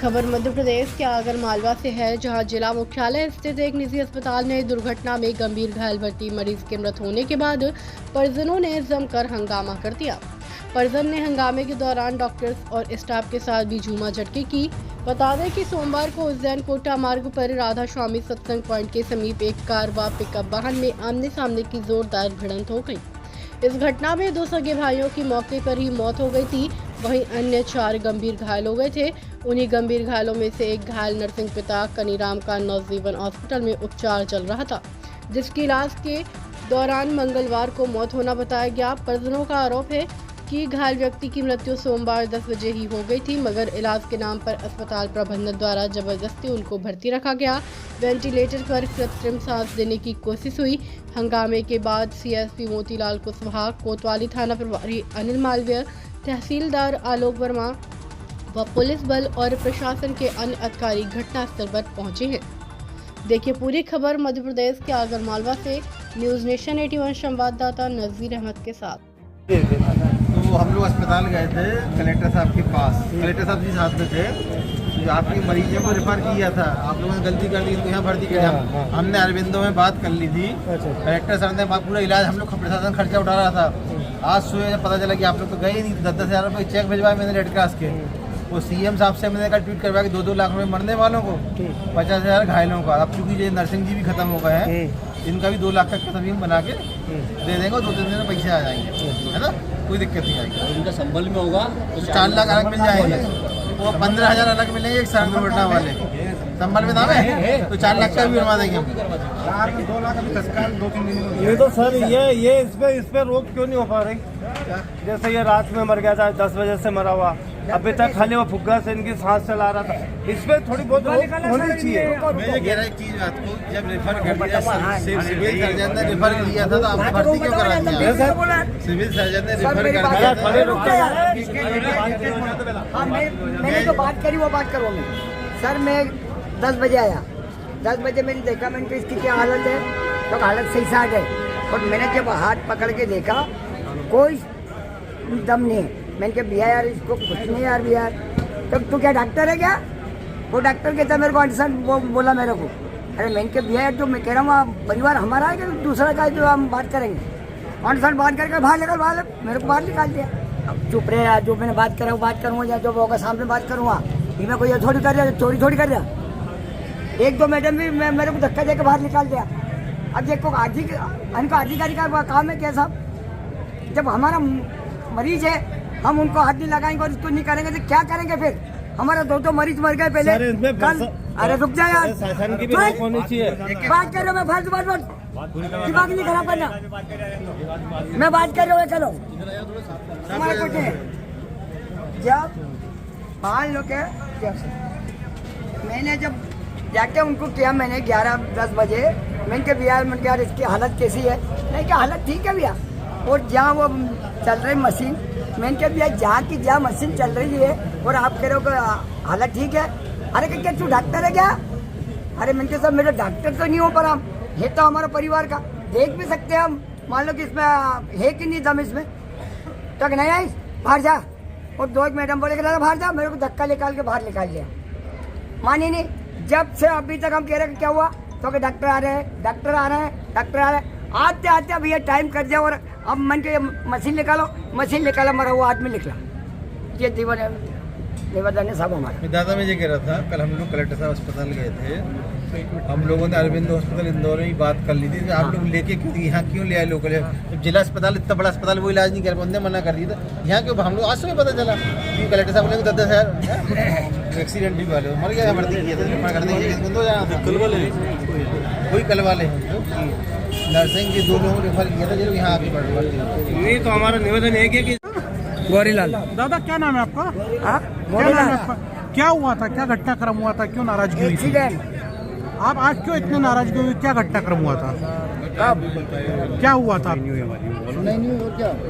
खबर मध्य प्रदेश के आगर मालवा से है, जहां जिला मुख्यालय स्थित एक निजी अस्पताल में दुर्घटना में गंभीर घायल भर्ती मरीज के मृत होने के बाद परिजनों ने जमकर हंगामा कर दिया। परिजन ने हंगामे के दौरान डॉक्टर्स और स्टाफ के साथ भी झूमा झटके की। बता दें कि सोमवार को उज्जैन कोटा मार्ग पर राधा स्वामी सत्संग पॉइंट के समीप एक कार व पिकअप वाहन में आमने सामने की जोरदार भिड़ंत हो गई। इस घटना में 2 सगे भाइयों की मौके पर ही मौत हो गई थी, वहीं अन्य 4 गंभीर घायल हो गए थे। उन्हीं गंभीर घायलों में से एक घायल नरसिंह पिता कनीराम का नवजीवन हॉस्पिटल में उपचार चल रहा था, जिसकी इलाज के दौरान मंगलवार को मौत होना बताया गया। परिजनों का आरोप है कि घायल व्यक्ति की मृत्यु सोमवार 10 बजे ही हो गई थी, मगर इलाज के नाम पर अस्पताल प्रबंधन द्वारा जबरदस्ती उनको भर्ती रखा गया। वेंटिलेटर पर कृत्रिम सांस देने की कोशिश हुई। हंगामे के बाद सीएसपी मोतीलाल कुशवाहा, कोतवाली थाना प्रभारी अनिल मालवीय, तहसीलदार आलोक वर्मा व पुलिस बल और प्रशासन के अन्य अधिकारी घटनास्थल पर पहुंचे हैं। देखिए पूरी खबर मध्य प्रदेश के आगर मालवा से न्यूज नेशन 81 संवाददाता नजीर अहमद के साथ। तो हम लोग अस्पताल गए थे कलेक्टर साहब के पास। कलेक्टर साहब जी साथ में थे। जो आपकी मरीजों को रेफर किया था, आप लोगों ने गलती कर दी, तो यहाँ भर्ती किया। हमने अरविंदो में बात कर ली थी। कलेक्टर साहब ने पूरा इलाज हम लोग प्रशासन खर्चा उठा रहा था। आज सुबह जब पता चला कि आप लोग तो गए ही नहीं, 10-10 हज़ार रुपये चेक भिजवाए मैंने रेड क्रॉस के। वो सीएम साहब से मैंने कहा ट्वीट करवाया कि 2-2 लाख रुपये मरने वालों को, 50,000 घायलों का। अब चूंकि ये नरसिंह जी भी खत्म हो गए हैं, इनका भी 2 लाख का तस्वीर बना के दे देंगे, 2-3 दिन में पैसे आ जाएंगे, है ना, कोई दिक्कत नहीं आएगी। उनका संबल में होगा तो 4 लाख अलग मिल जाएंगे, वो 15,000 अलग मिलेंगे एक सड़क दुर्घटना वाले। संबल में दाम है तो 4 लाख का भी बनवा देंगे हम। 2 लाख अभी तत्काल 2-3 दिन। ये तो सर ये इस पे रोक क्यों नहीं हो पा रही? जैसे ये रात में मर गया था, 10 बजे से मरा हुआ, अभी तक खाली वो फुग्गा से इनकी सांस चला रहा था। इसमें थोड़ी बहुत होनी चाहिए। मैं ये कह रहा एक चीज आपको, जब रेफर कर दिया सिविल सर्जन ने रेफर किया था, तो आपने भर्ती क्यों करा दिया? सिविल सर्जन ने रेफर कर दिया था। मैंने जो बात करी वो बात करो मैं। सर मैं 10 बजे आया, 10 बजे मैंने देखा, मैंने कहा इसकी क्या हालत है, तो हालत सही से आ गए। और मैंने जब हाथ पकड़ के देखा कोई दम नहीं। मैंने कहा भैया यार इसको कुछ नहीं यार भैया, तो तू क्या डॉक्टर है क्या? वो डॉक्टर कहता मेरे को अंडरस्टैंड, वो बोला मेरे को। अरे मैंने कहा भैया यार, तो मैं कह रहा हूँ परिवार हमारा है कि दूसरा का जो हम बात करेंगे। अंडरस्टैंड बात करके बाहर निकल, बाहर मेरे को बाहर निकाल दिया। अब चुप रहे यार, जो मैंने बात करा वो बात करूँगा, या जो होगा सामने बात करूँगा। ये मैं कोई ये थोड़ी कर रहा, चोरी थोड़ी कर रहा। 1-2 मैडम भी मेरे को धक्का देकर बाहर निकाल दिया। अब देखो अधिकारी का काम है क्या साहब? जब हमारा मरीज है हम उनको हाथ नहीं लगाएंगे और इसको नहीं करेंगे तो क्या करेंगे फिर? हमारा 2 मरीज मर गए पहले कल। अरे रुक जा यार, शासन की भी रोक होनी चाहिए। बात कर रहे हो, मैं फालतू बात दिमाग नहीं खराब करना। मैं बात कर रहा हूँ, चलो हमारा कुछ है। जब मान लो के मैंने जब जाके उनको किया, मैंने 11-10 बजे मैंने कहा भैया, मैंने कहा इसकी हालत कैसी है? नहीं क्या हालत ठीक है भैया। और जहाँ वो चल रही मशीन, मैंने कहा भैया जहाँ की जहाँ मशीन चल रही है और आप कह रहे हो हालत ठीक है। अरे क्या तू डॉक्टर है क्या? अरे मैंने कहा सर मेरा डॉक्टर तो नहीं हो पर हम है तो हमारा परिवार का, देख भी सकते हैं हम, मान लो कि इसमें है कि नहीं दम इसमें। तो नहीं आई बाहर जा। और 2 मैडम बोले बाहर जा, मेरे को धक्का निकाल के बाहर निकाल लिया। मानी नहीं। जब से अभी तक हम कह रहे क्या हुआ, तो कि डॉक्टर आ रहे हैं, डॉक्टर आ रहे हैं, डॉक्टर आ रहे हैं। आते आते भैया टाइम कर दिया। और अब मन के मशीन निकालो, मशीन निकाला, मरा हुआ आदमी निकला। ये देवदाने साहब हमारा। दादा मैं ये कह रहा था, कल हम लोग कलेक्टर साहब अस्पताल गए थे, हम लोगों ने अरविंद हॉस्पिटल इंदौर में बात कर ली थी। आप लोग लेके क्यों यहाँ क्यों ले आए लोग? जब जिला अस्पताल इतना बड़ा अस्पताल वो इलाज नहीं कर पाते, मना कर दिया था। यहाँ क्यों? हम लोग आज सुबह पता चला कि कलेक्टर साहब ने 10-10 हज़ार एक्सीडेंट भी वाले मर गया, भर्ती किया था, कर देंगे कल वाले, कोई कल वाले नर्सिंग के 2 लोगों ने रेफर किया था, जो यहाँ आगे बढ़ नहीं तो हमारा निवेदन है कि गौरीलाल। दादा क्या नाम है आपका? गौरीलाल। क्या हुआ था, क्या घटनाक्रम हुआ था, क्यों नाराजगी हुई थी? आप आज क्यों इतने नाराजगी हुई, क्या घटनाक्रम हुआ था? कब क्या हुआ था?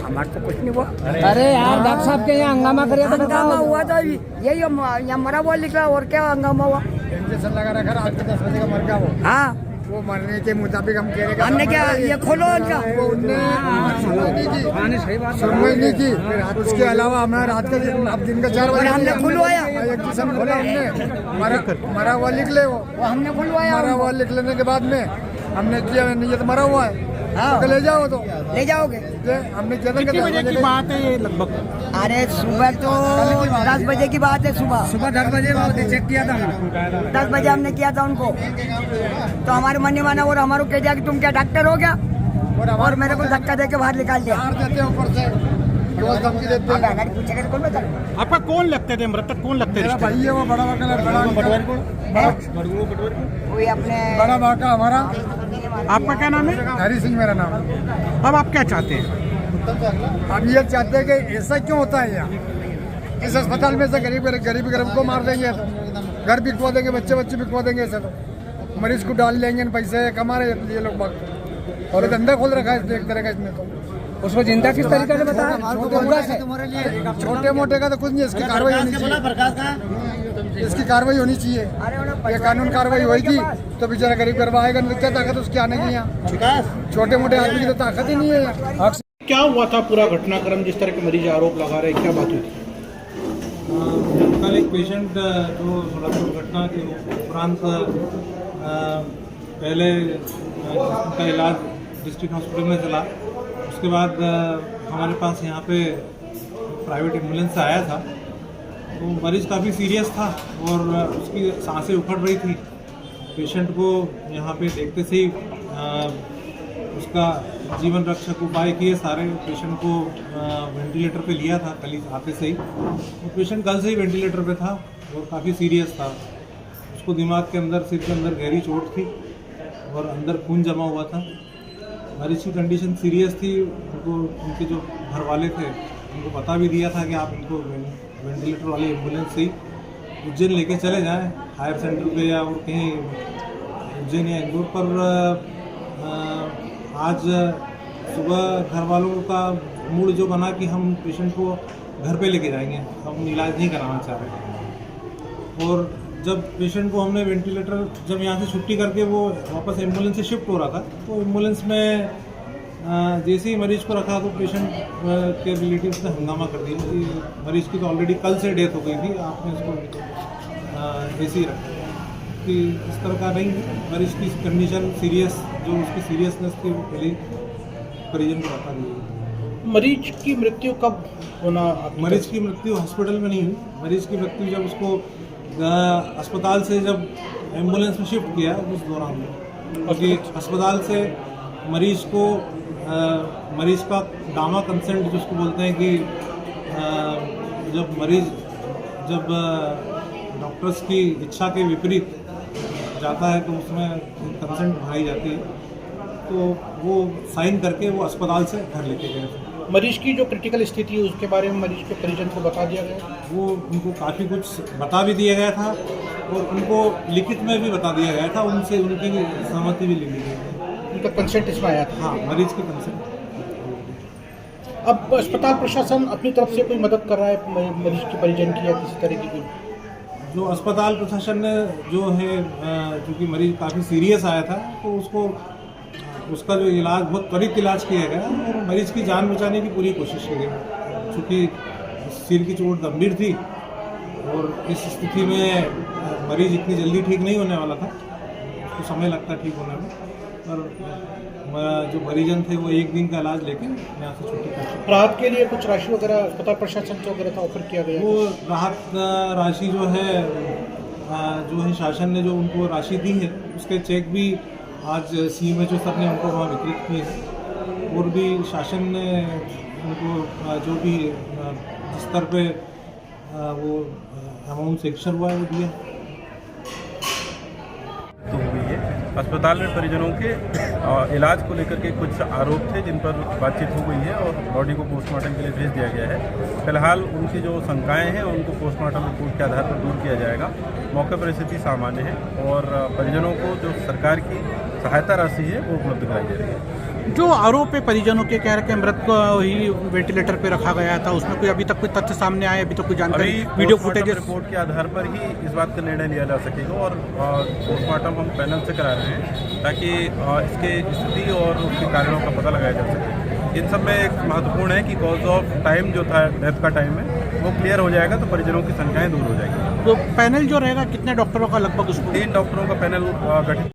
हमारे तो कुछ नहीं हुआ। अरे यार डॉक्टर साहब के यहाँ हंगामा करे तो हंगामा हुआ था, यही यहाँ मरा हुआ निकला, और क्या हंगामा हुआ? इंजेक्शन लगा रखा, रात के 10 बजे का मर गया वो। हाँ वो मरने के मुताबिक हम कह रहे हैं हमने क्या ये खोलो उनका वो उनने सुनवाई नहीं की। फिर उसके अलावा हमारा रात का अब दिन का 4 बजे हमने खुलवाया एक जिसम खोला हमने मरा हुआ लिख ले वो हमने खुलवाया मरा हुआ लिख लेने के बाद में हमने किया ये तो मरा हुआ है तो ले जाओ तो ले जाओगे हमने किया था कि बात है ये लगभग अरे सुबह तो 10 बजे की बात है सुबह 10 बजे चेक किया था 10 बजे हमने किया था उनको तो हमारे मन माना और हमारे कह दिया कि तुम क्या डॉक्टर हो क्या और मेरे को धक्का देके बाहर निकाल दिया देते हैं ऊपर से रोज धमकी देते हैं। अगर पूछेगा तो कौन बता आपका कौन लगते थे मृतक कौन लगते मेरा थे? भाई है वो बड़ा कोई अपने बड़ा बाका हमारा आपका क्या नाम है? हरी सिंह मेरा नाम है। अब आप क्या चाहते हैं? हम ये चाहते हैं कि ऐसा क्यों होता है यहाँ इस अस्पताल में से गरीब को मार देंगे तो घर बिकवा देंगे बच्चे बिकवा देंगे ऐसे तो मरीज को डाल लेंगे पैसे कमा रहे हैं ये लोग बाग और धंधा खोल रखा है एक तरह का इसमें तो उसको जिंदा किस तरीके से बताया? छोटे मोटे का तो कुछ नहीं इसकी कार्रवाई होनी चाहिए इसकी कार्रवाई होनी चाहिए ये कानून कार्रवाई होगी तो बेचारा गरीब गरबा आएगा नहीं क्या ताकत उसकी आने की यहाँ छोटे मोटे आदमी की तो ताकत ही नहीं है यहाँ। क्या हुआ था पूरा घटनाक्रम जिस तरह के मरीज आरोप लगा रहे हैं, क्या बात हुई थी? कल एक पेशेंट जो सड़क दुर्घटना के उपरांत पहले उनका इलाज डिस्ट्रिक्ट हॉस्पिटल में चला, उसके बाद हमारे पास यहाँ पे प्राइवेट एम्बुलेंस आया था तो मरीज़ काफ़ी सीरियस था और उसकी सांसें उखड़ रही थी। पेशेंट को यहाँ पे देखते से ही उसका जीवन रक्षक उपाय किए सारे। पेशेंट को वेंटिलेटर पे लिया था कल आते से ही, तो पेशेंट कल से ही वेंटिलेटर पे था और काफ़ी सीरियस था। उसको दिमाग के अंदर सिर के अंदर गहरी चोट थी और अंदर खून जमा हुआ था। मरीज की कंडीशन सीरियस थी। उनको उनके जो घर वाले थे उनको बता भी दिया था कि आप इनको वेंटिलेटर वाली एम्बुलेंस से ही उज्जैन लेके चले जाएं हायर सेंटर पे या और कहीं उज्जैन या इंदौर। पर आज सुबह घर वालों का मूड जो बना कि हम पेशेंट को घर पे लेके जाएंगे, हम इलाज नहीं कराना चाह रहे। और जब पेशेंट को हमने वेंटिलेटर जब यहाँ से छुट्टी करके वो वापस एम्बुलेंस से शिफ्ट हो रहा था तो एम्बुलेंस में जैसे ही मरीज़ को रखा तो पेशेंट के रिलेटिव्स ने हंगामा कर दिया कि मरीज़ की तो ऑलरेडी कल से डेथ हो गई थी, आपने इसको ऐसे ही रखा कि इस तरह का नहीं। मरीज़ की कंडीशन सीरियस जो उसकी सीरियसनेस थी वो पहले परिजन को बता दी। मरीज की मृत्यु कब होना? मरीज़ की मृत्यु हॉस्पिटल में नहीं हुई। मरीज़ की मृत्यु जब उसको अस्पताल से जब एम्बुलेंस में शिफ्ट किया उस दौरान में, क्योंकि अस्पताल से मरीज़ को मरीज़ का डामा कंसेंट जिसको बोलते हैं कि जब मरीज़ जब डॉक्टर्स की इच्छा के विपरीत जाता है तो उसमें कंसेंट भराई जाती है, तो वो साइन करके वो अस्पताल से घर लेके गए थे। मरीज की जो क्रिटिकल स्थिति है उसके बारे में मरीज के परिजन को बता दिया गया? वो उनको काफ़ी कुछ बता भी दिया गया था और उनको लिखित में भी बता दिया गया था, उनसे उनकी सहमति भी ले ली गई थी। उनका कंसेंट इसमें आया था? हाँ, मरीज की कंसेंट। अब अस्पताल प्रशासन अपनी तरफ से कोई मदद कर रहा है मरीज के परिजन की या किसी तरह की कोई? जो अस्पताल प्रशासन ने जो है क्योंकि मरीज काफ़ी सीरियस आया था तो उसका जो इलाज बहुत त्वरित इलाज किया गया और मरीज की जान बचाने की पूरी कोशिश की गई। चूँकि सिर की चोट गंभीर थी और इस स्थिति में मरीज इतनी जल्दी ठीक नहीं होने वाला था, उसको समय लगता ठीक होने में, पर जो मरीजन थे वो एक दिन का इलाज लेके यहाँ से छुट्टी कर। राहत के लिए कुछ राशि वगैरह अस्पताल प्रशासन से वगैरह ऑफर किया गया? वो राहत राशि जो है शासन ने जो उनको राशि दी है उसके चेक भी आज CMHO सर ने उनको वहाँ वितरित किए हैं और भी शासन ने उनको जो भी जिस स्तर पे वो अमाउंट सेक्शन हुआ है वो दिया। तो हुई है अस्पताल में परिजनों के इलाज को लेकर के कुछ आरोप थे जिन पर बातचीत हो गई है और बॉडी को पोस्टमार्टम के लिए भेज दिया गया है। फिलहाल उनकी जो शंकाएं हैं उनको पोस्टमार्टम रिपोर्ट के आधार पर दूर किया जाएगा। मौके पर स्थिति सामान्य है और परिजनों को जो सरकार की सहायता राशि है वो उपलब्ध कराई जा रही है। जो आरोप है परिजनों के, कह रहे हैं मृत को ही वेंटिलेटर पे रखा गया था, उसमें कोई अभी तक कोई तथ्य सामने आए, अभी तक कोई जानकारी, वीडियो फुटेज रिपोर्ट के आधार पर ही इस बात का निर्णय लिया जा सकेगा और पोस्टमार्टम हम पैनल से करा रहे हैं ताकि इसके स्थिति और उसके कारणों का पता लगाया जा सके। इन सब में एक महत्वपूर्ण है कि कॉज ऑफ टाइम जो था, डेथ का टाइम है, वो क्लियर हो जाएगा तो परिजनों की संख्याएं दूर हो जाएगी। तो पैनल जो रहेगा कितने डॉक्टरों का लगभग उसको? 3 डॉक्टरों का पैनल गठित